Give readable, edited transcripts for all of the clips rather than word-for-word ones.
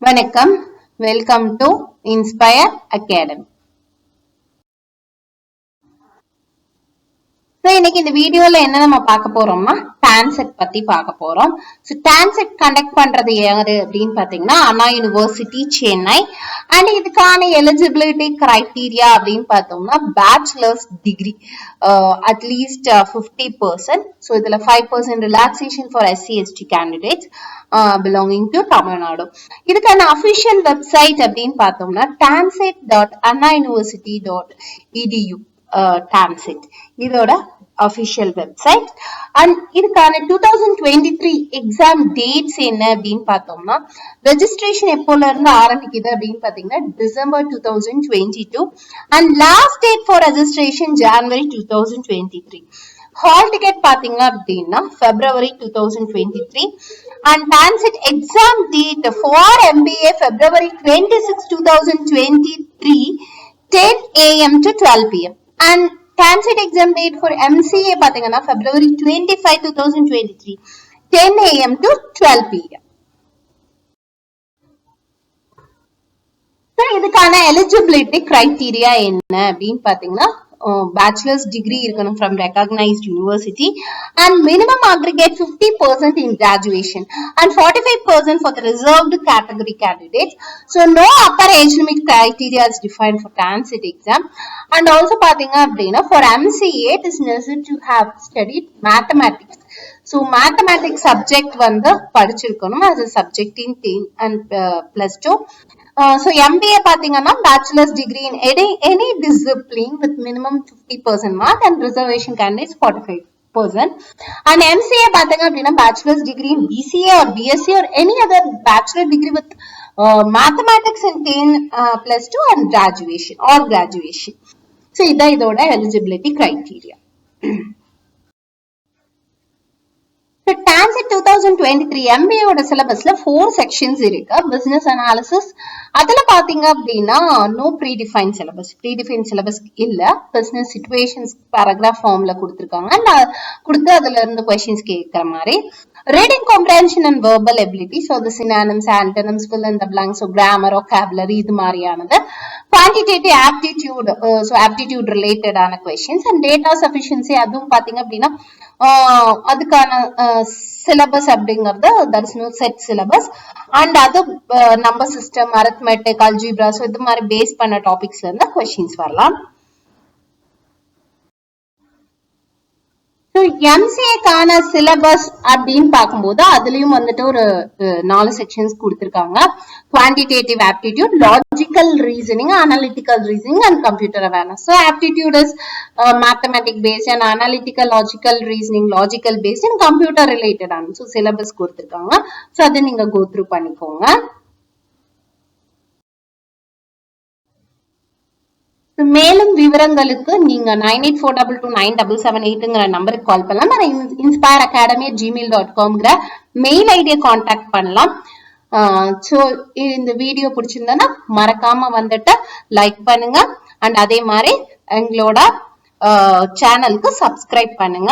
வணக்கம், welcome to inspire academy. இன்னைக்கு இந்த வீடியோல என்ன நம்ம பார்க்க போறோம்னா டான்செட் பத்தி பார்க்க போறோம். டான்செட் கண்டக்ட் பண்றது யாரு அப்படின்னு பாத்தீங்கன்னா அண்ணா யூனிவர்சிட்டி சென்னை. அண்ட் இதுக்கான எலிஜிபிலிட்டி கிரைட்டீரியா அப்படின்னு பார்த்தோம்னா பேச்சுலர்ஸ் டிகிரி அட்லீஸ்ட் 50%. ஸோ இதுல 5% relaxation for SC/ST candidates belonging to Tamil Nadu. இதுக்கான அபிஷியல் வெப்சைட் அப்படின்னு பார்த்தோம்னா tancet.annauniversity.edu. Tancet இதோட official website. And இதுக்கான 2023 exam dates என்ன அப்படின்னு பார்த்தோம்னா registration எப்போல இருந்து ஆரம்பிக்குது அப்படின்னு பார்த்தீங்கன்னா December 2022 and last date for registration January 2023. Hall ticket பாத்தீங்க அப்படின்னா February 2023 and Tancet exam date for MBA February 26, 2023 10 AM to 12 PM and Tancet exam date for MCA பாத்தீங்கன்னா February 25, 2023 10 AM to 12 PM. இதுக்கான eligibility criteria என்ன அப்படின்னு பாத்தீங்கன்னா bachelor's degree இருக்கணும் from recognized university and minimum aggregate 50% in graduation and 45% for the reserved category candidates. So no upper age limit criteria is defined for Tancet exam. And also பாத்தீங்க அப்படின்னா for MCA it is necessary to have studied mathematics. So mathematics subject வந்து படிச்சிருக்கணும் as a subject in 10 and +2. So MBA பாத்தீங்கன்னா bachelor's degree in any discipline with minimum 50% mark and reservation candidates 45%. And MCA பாத்தீங்க அப்படின்னா bachelor's degree in BCA or BSc or any other bachelor degree with mathematics in 10 +2 and graduation or graduation. So இதான் இதோட eligibility criteria. Tancet 2023 MBA ஓட சிலபஸ்ல 4 sections இருக்கு. Business analysis அதுல பாத்தீங்க அப்படின்னா no predefine syllabus இல்ல. பிசினஸ் சிச்சுவேஷன்ஸ் பேராகிராஃப் ஃபார்ம்ல கொடுத்திருக்காங்க. கொடுத்து அதுல இருந்து கொஸ்டின்ஸ் கேட்கிற மாதிரி. Reading comprehension and verbal ability, so the synonyms, antonyms, fill in the blanks, so grammar, vocabulary இது மாதிரியானது. குவான்டிடேட்டிவ் ஆப்டிடியூட், ஸோ ஆப்டிடியூட் ரிலேட்டடான கொஸ்டின்ஸ் அண்ட் டேட்டா சஃபிஷியன்சி அதுவும் பாத்தீங்க அப்படின்னா அதுக்கான சிலபஸ் அப்படிங்கிறது there is no set syllabus and அது number system, arithmetic, algebra, so இது மாதிரி பேஸ் பண்ண டாபிக்ஸ்ல இருந்து கொஸ்டின்ஸ் வரலாம். MCA-க்கான சிலபஸ் அப்படின்னு பார்க்கும்போது அதுலயும் வந்துட்டு ஒரு 4 செக்ஷன்ஸ் கொடுத்திருக்காங்க. Quantitative aptitude, logical reasoning, analytical reasoning and computer awareness. So aptitude is mathematic based and analytical logical reasoning logical based and computer ரிலேட்டடான ஸோ சிலபஸ் கொடுத்திருக்காங்க. ஸோ அதை நீங்க கோ த்ரூ பண்ணிக்கோங்க. மேலும் விவரங்களுக்கு நீங்க 9842297778 நம்பருக்கு கால் பண்ணலாம். inspireacadamii@gmail.com மெயில் ஐடியை கான்டாக்ட் பண்ணலாம். சோ இந்த வீடியோ பிடிச்சிருந்தா மறக்காம வந்துட்டு லைக் பண்ணுங்க அண்ட் அதே மாதிரி எங்களோட சேனலுக்கு சப்ஸ்கிரைப் பண்ணுங்க.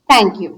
தேங்க்யூ.